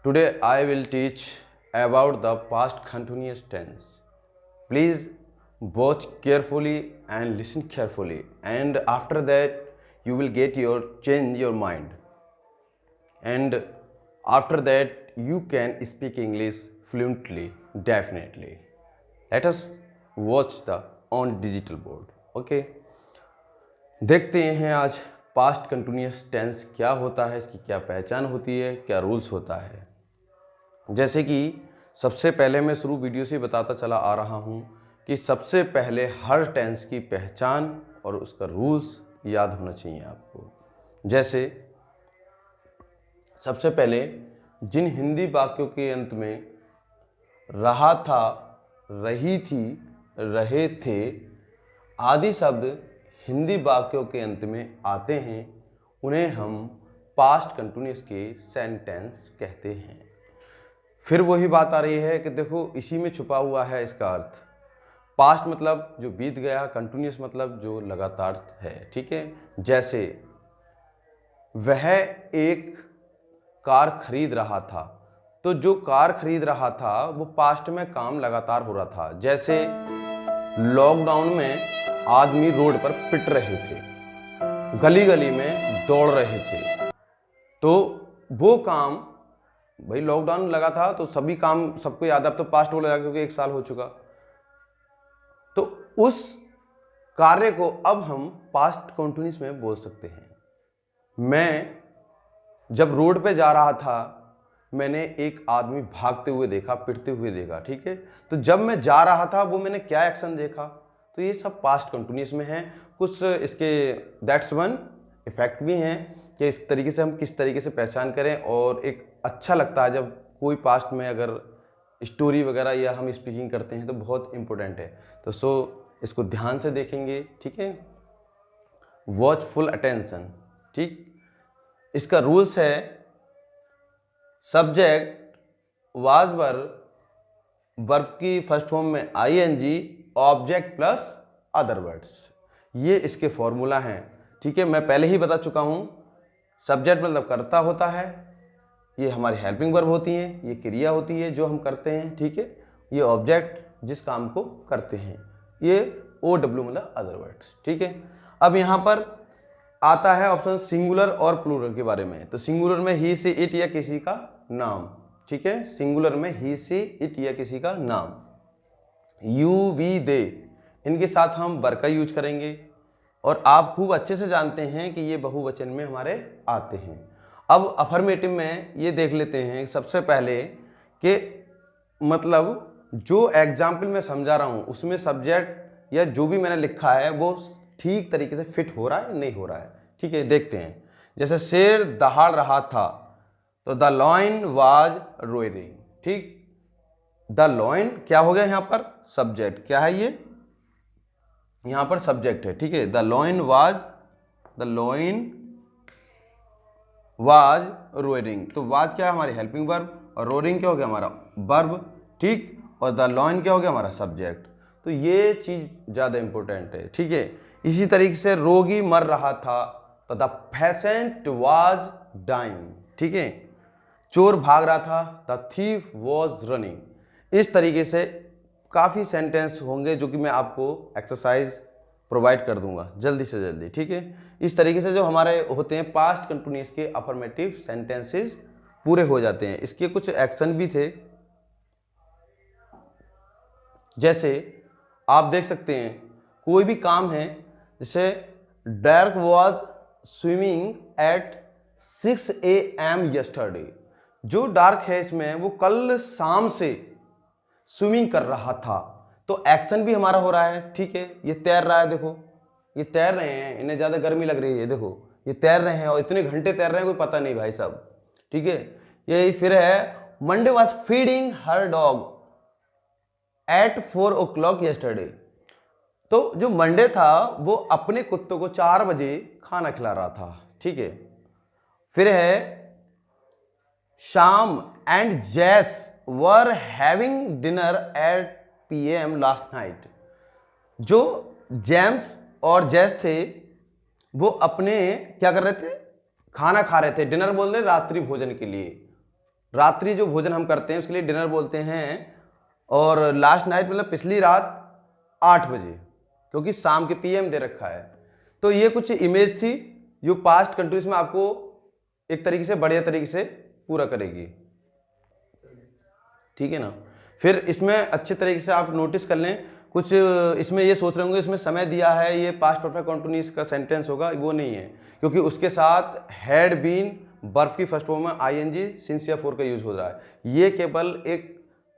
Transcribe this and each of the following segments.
Today I will teach about the past continuous tense. Please watch carefully and listen carefully, and after that you will get your change your mind, and after that you can speak English fluently definitely. Let us watch the on digital board. Okay, देखते हैं आज past continuous tense क्या होता है, इसकी क्या पहचान होती है, क्या रूल्स होता है। जैसे कि सबसे पहले मैं शुरू वीडियो से बताता चला आ रहा हूँ कि सबसे पहले हर टेंस की पहचान और उसका रूल्स याद होना चाहिए आपको। जैसे सबसे पहले जिन हिंदी वाक्यों के अंत में रहा था, रही थी, रहे थे आदि शब्द हिंदी वाक्यों के अंत में आते हैं, उन्हें हम पास्ट कंटिन्यूस के सेंटेंस कहते हैं। फिर वही बात आ रही है कि देखो इसी में छुपा हुआ है इसका अर्थ। पास्ट मतलब जो बीत गया, कंटिन्यूस मतलब जो लगातार है। ठीक है, जैसे वह एक कार खरीद रहा था, तो जो कार खरीद रहा था वो पास्ट में काम लगातार हो रहा था। जैसे लॉकडाउन में आदमी रोड पर पिट रहे थे, गली गली में दौड़ रहे थे, तो वो काम भाई लॉकडाउन लगा था तो सभी काम सबको याद है। अब तो पास्ट हो लगा क्योंकि 1 साल हो चुका, तो उस कार्य को अब हम पास्ट कंटिन्यूस में बोल सकते हैं। मैं जब रोड पे जा रहा था, मैंने एक आदमी भागते हुए देखा, पिटते हुए देखा। ठीक है, तो जब मैं जा रहा था वो मैंने क्या एक्शन देखा, तो ये सब पास्ट कंटिन्यूस में है। कुछ इसके दैट्स वन इफेक्ट भी हैं कि इस तरीके से हम किस तरीके से पहचान करें, और एक अच्छा लगता है जब कोई पास्ट में अगर स्टोरी वगैरह या हम स्पीकिंग करते हैं तो बहुत इंपॉर्टेंट है। तो इसको ध्यान से देखेंगे। ठीक है, वॉच फुल अटेंशन। ठीक, इसका रूल्स है सब्जेक्ट वाज वर्ब की फर्स्ट फॉर्म में I N G, object plus other words, ये इसके फॉर्मूला हैं। ठीक है, मैं पहले ही बता चुका हूं। सब्जेक्ट मतलब कर्ता होता है, ये हमारी हेल्पिंग वर्ब होती हैं, ये क्रिया होती है जो हम करते हैं। ठीक है, ये ऑब्जेक्ट जिस काम को करते हैं, ये OW मतलब अदर वर्ड्स। ठीक है, अब यहां पर आता है ऑप्शन सिंगुलर और प्लूरल के बारे में। तो सिंगुलर में ही से इट या किसी का नाम। ठीक है, सिंगुलर में ही से इट या किसी का नाम। यू, वी, दे, इनके साथ हम वर का यूज करेंगे, और आप खूब अच्छे से जानते हैं कि ये बहुवचन में हमारे आते हैं। अब अफर्मेटिव में ये देख लेते हैं सबसे पहले कि मतलब जो एग्जाम्पल मैं समझा रहा हूं उसमें सब्जेक्ट या जो भी मैंने लिखा है वो ठीक तरीके से फिट हो रहा है नहीं हो रहा है। ठीक है, देखते हैं। जैसे शेर दहाड़ रहा था, तो द लॉइन वाज रोयरिंग। ठीक, द लॉइन क्या हो गया यहां पर, सब्जेक्ट। क्या है ये, यहां पर सब्जेक्ट है। ठीक है, द लॉइन वाज रोयरिंग, तो वाज क्या है हमारी हेल्पिंग वर्ब, और रोयरिंग क्या हो गया हमारा वर्ब। ठीक, और द लॉइन क्या हो गया हमारा सब्जेक्ट। तो ये चीज ज्यादा इंपॉर्टेंट है। ठीक है, इसी तरीके से रोगी मर रहा था, तो द पेशेंट वाज डाइंग। ठीक है, चोर भाग रहा था, द थीफ वाज रनिंग। इस तरीके से काफ़ी सेंटेंस होंगे जो कि मैं आपको एक्सरसाइज प्रोवाइड कर दूंगा जल्दी से जल्दी। ठीक है, इस तरीके से जो हमारे होते हैं पास्ट कंटिन्यूस के अफर्मेटिव सेंटेंसेस पूरे हो जाते हैं। इसके कुछ एक्शन भी थे, जैसे आप देख सकते हैं कोई भी काम है, जैसे dark was swimming at 6 AM yesterday. जो डार्क है इसमें वो कल शाम से स्विमिंग कर रहा था, तो एक्शन भी हमारा हो रहा है। ठीक है, ये तैर रहा है, देखो ये तैर रहे हैं, इन्हें ज़्यादा गर्मी लग रही है, देखो ये तैर रहे हैं और इतने घंटे तैर रहे हैं कोई पता नहीं भाई साहब। ठीक है, ये फिर है Monday was feeding her dog at 4 o'clock yesterday। तो जो मंडे था वो अपने कुत्तों को 4 बजे खाना खिला रहा था। ठीक है, फिर है शाम एंड जैस were having dinner eight PM last night. जो जेम्स और जैस थे वो अपने क्या कर रहे थे, खाना खा रहे थे, डिनर बोल रहे रात्रि भोजन के लिए। रात्रि जो भोजन हम करते हैं उसके लिए डिनर बोलते हैं, और लास्ट नाइट मतलब पिछली रात 8 बजे, क्योंकि शाम के पीएम दे रखा है। तो ये कुछ इमेज थी जो पास्ट कंट्रीज में आपको एक तरीके से बढ़िया तरीके से पूरा करेगी, ठीक है ना। फिर इसमें अच्छे तरीके से आप नोटिस कर लें, कुछ इसमें ये सोच रहे होंगे इसमें समय दिया है, ये पास्ट परफेक्ट कंटिन्यूअस का सेंटेंस होगा, वो नहीं है, क्योंकि उसके साथ हैड बीन, बर्फ की फर्स्ट फॉर्म में आईएनजी, सिंस या फोर का यूज हो रहा है। ये केवल एक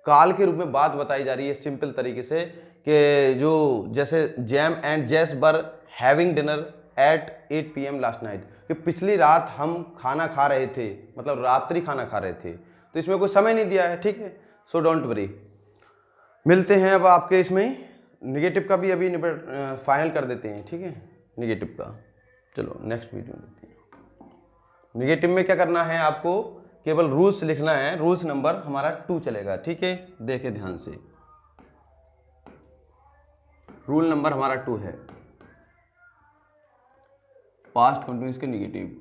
काल के रूप में बात बताई जा रही है सिंपल तरीके से, कि जो जैसे जैम एंड जेस बर having dinner eight 8 PM last night, कि पिछली रात हम खाना खा रहे थे, मतलब रात्रि खाना खा रहे थे। तो इसमें कोई समय नहीं दिया है, ठीक है, सो डोंट वरी। मिलते हैं अब आपके इसमें निगेटिव का भी अभी फाइनल कर देते हैं, ठीक है, निगेटिव का। चलो नेक्स्ट वीडियो में देखते हैं। निगेटिव में क्या करना है, आपको केवल रूल्स लिखना है, रूल्स नंबर हमारा 2 चलेगा, ठीक है, देखें ध्यान से। रूल नंबर हमारा 2 है, पास्ट कंटिन्यूअस के निगेटिव।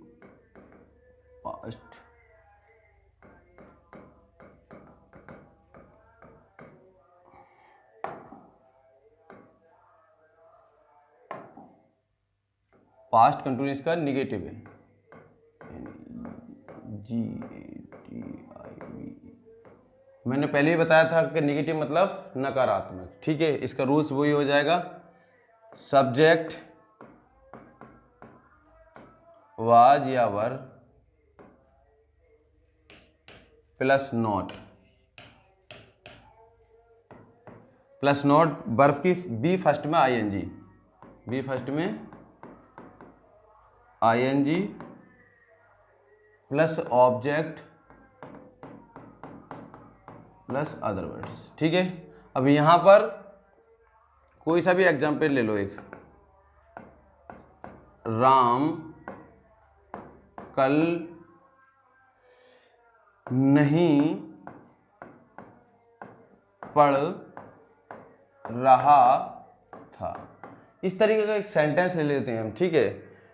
पास्ट कंटिन्यूअस का निगेटिव है GATIV। मैंने पहले ही बताया था कि निगेटिव मतलब नकारात्मक, ठीक है। इसका रूल्स वही हो जाएगा, सब्जेक्ट वाज या were plus not, plus not, verb की बी फर्स्ट में आईएनजी, बी फर्स्ट में I N G plus object plus other words, ठीक है। अब यहां पर कोई सा भी एग्जाम्पल ले लो, एक राम कल नहीं पढ़ रहा था, इस तरीके का एक सेंटेंस ले लेते हैं हम, ठीक है,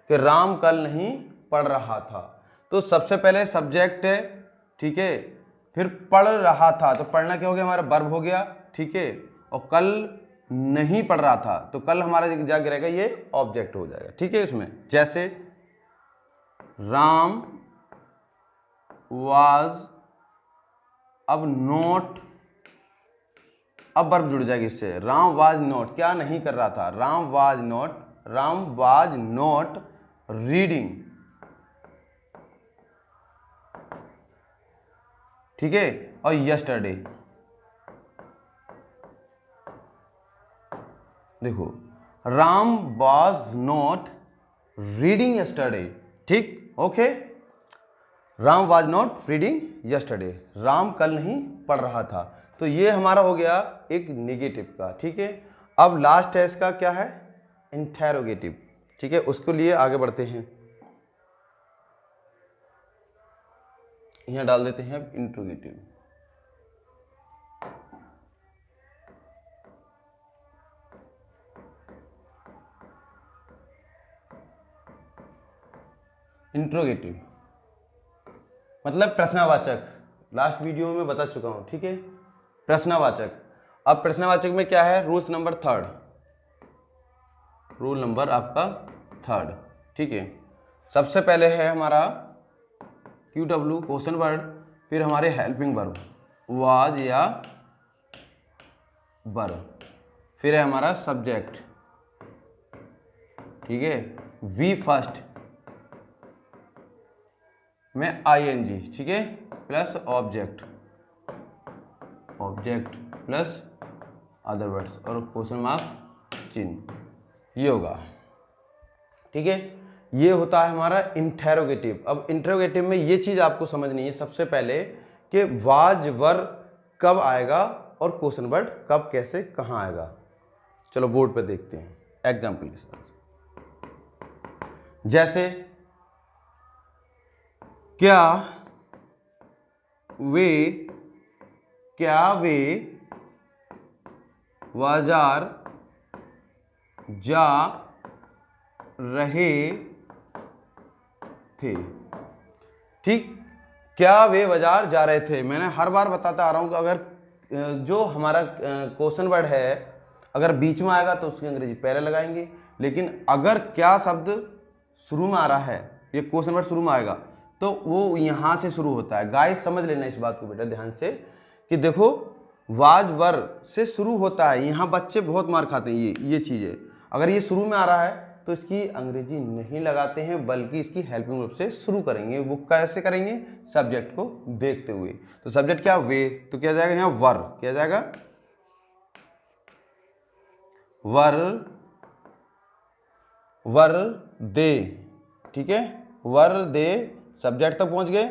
कि राम कल नहीं पढ़ रहा था। तो सबसे पहले सब्जेक्ट है, ठीक है, फिर पढ़ रहा था, तो पढ़ना क्या हो गया, हमारा वर्ब हो गया, ठीक है, और कल नहीं पढ़ रहा था, तो कल हमारा जाके रहेगा ये ऑब्जेक्ट हो जाएगा, ठीक है। इसमें जैसे राम वाज, अब नोट, अब वर्ब जुड़ जाएगी इससे, राम वाज नॉट, क्या नहीं कर रहा था, राम वाज नॉट रीडिंग, ठीक है। और यस्टरडे, देखो Ram was not reading yesterday, ठीक, okay, Ram was not reading yesterday, Ram कल नहीं पढ़ रहा था। तो ये हमारा हो गया एक निगेटिव का, ठीक है। अब लास्ट है इसका क्या है, इंटेरोगेटिव, ठीक है, उसके लिए आगे बढ़ते हैं। यहां डाल देते हैं इंट्रोगेटिव। इंट्रोगेटिव मतलब प्रश्नवाचक, लास्ट वीडियो में बता चुका हूं, ठीक है, प्रश्नवाचक। अब प्रश्नवाचक में क्या है, रूल्स नंबर 3, रूल नंबर आपका 3, ठीक है। सबसे पहले है हमारा QW क्वेश्चन वर्ड, फिर हमारे हेल्पिंग वर्ब वाज या वर, फिर है हमारा सब्जेक्ट, ठीक है, वी फर्स्ट में आईएनजी, ठीक है, plus object plus other words और क्वेश्चन मार्क चिन्ह, ये होगा, ठीक है। ये होता है हमारा इंटेरोगेटिव। अब इंटेरोगेटिव में ये चीज आपको समझनी है सबसे पहले कि वाज वर कब आएगा और क्वेश्चन वर्ड कब कैसे कहाँ आएगा। चलो बोर्ड पे देखते हैं एग्जाम्पल के साथ। जैसे क्या वे बाजार जा रहे थे, ठीक। क्या वे बाजार जा रहे थे। मैंने हर बार बताता आ रहा हूँ कि अगर जो हमारा क्वेश्चन वर्ड है अगर बीच में आएगा तो उसकी अंग्रेजी पहले लगाएंगे, लेकिन अगर क्या शब्द शुरू में आ रहा है, ये क्वेश्चन वर्ड शुरू में आएगा तो वो यहाँ से शुरू होता है। गाइस समझ लेना इस बात को बेटा ध्यान से कि देखो वाज वर से शुरू होता है। यहाँ बच्चे बहुत मार खाते हैं ये चीज़ है। अगर ये शुरू में आ रहा है तो इसकी अंग्रेजी नहीं लगाते हैं बल्कि इसकी हेल्पिंग वर्ब से शुरू करेंगे। वो कैसे करेंगे, सब्जेक्ट को देखते हुए। तो सब्जेक्ट क्या, वे, तो क्या जाएगा यहाँ वर, क्या जाएगा वर, वर दे, ठीक है, वर दे सब्जेक्ट तक पहुंच गए।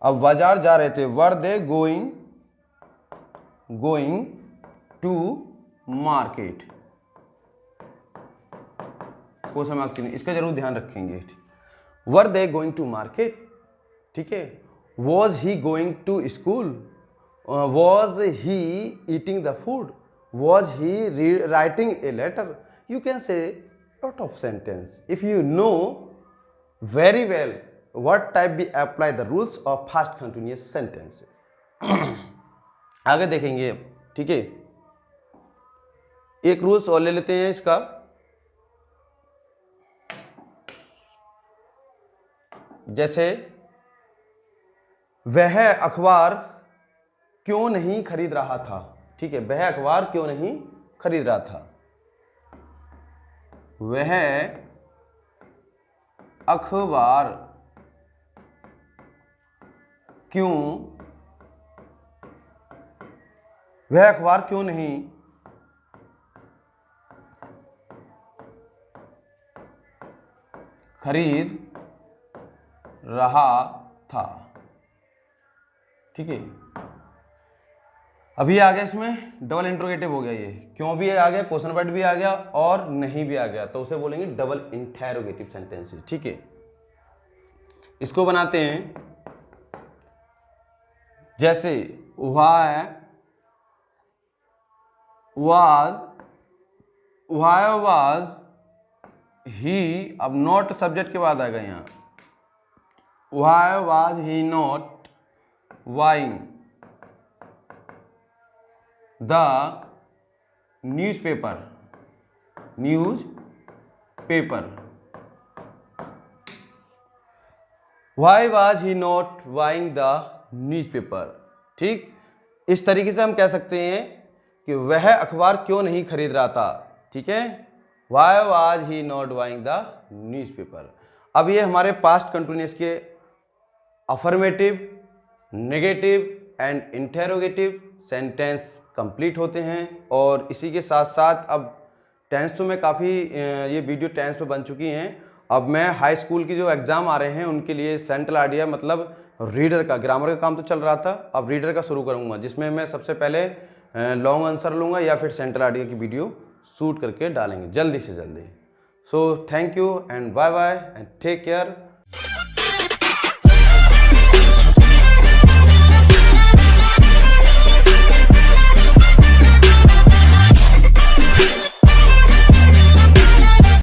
अब बाजार जा रहे थे, were they going to market, question mark चिन्ह, इसका जरूर ध्यान रखेंगे। Were they going to market, ठीक है। Was he going to school, was he eating the food, was he writing a letter. You can say lot of sentence if you know very well what type we apply the rules of past continuous sentences। आगे देखेंगे, ठीक है। एक rules और ले लेते हैं इसका, जैसे वह अखबार क्यों नहीं खरीद रहा था, ठीक है, वह अखबार क्यों नहीं खरीद रहा था। वह अखबार क्यों, वह अखबार क्यों नहीं खरीद रहा था, ठीक है। अभी आ गया इसमें डबल इंट्रोगेटिव हो गया, ये क्यों भी आ गया, क्वेश्चन वर्ड भी आ गया और नहीं भी आ गया, तो उसे बोलेंगे डबल इंटेरोगेटिव सेंटेंसेस, ठीक है। इसको बनाते हैं जैसे why was he, अब नॉट सब्जेक्ट के बाद आएगा यहाँ, why was he not buying the newspaper, why was he not buying the newspaper, ठीक। इस तरीके से हम कह सकते हैं कि वह अखबार क्यों नहीं खरीद रहा था, ठीक है। Why was he not buying the newspaper। अब ये हमारे पास्ट कंटिन्यूअस के affirmative, negative and interrogative sentence complete होते हैं। और इसी के साथ साथ अब टेंस तो में काफ़ी ये वीडियो टेंस पे बन चुकी हैं। अब मैं हाई स्कूल की जो एग्ज़ाम आ रहे हैं उनके लिए सेंट्रल आइडिया मतलब रीडर का, ग्रामर का काम तो चल रहा था, अब रीडर का शुरू करूंगा, जिसमें मैं सबसे पहले लॉन्ग आंसर लूंगा या फिर सेंट्रल आइडिया की वीडियो शूट करके डालेंगे जल्दी से जल्दी। So thank you and bye bye and take care.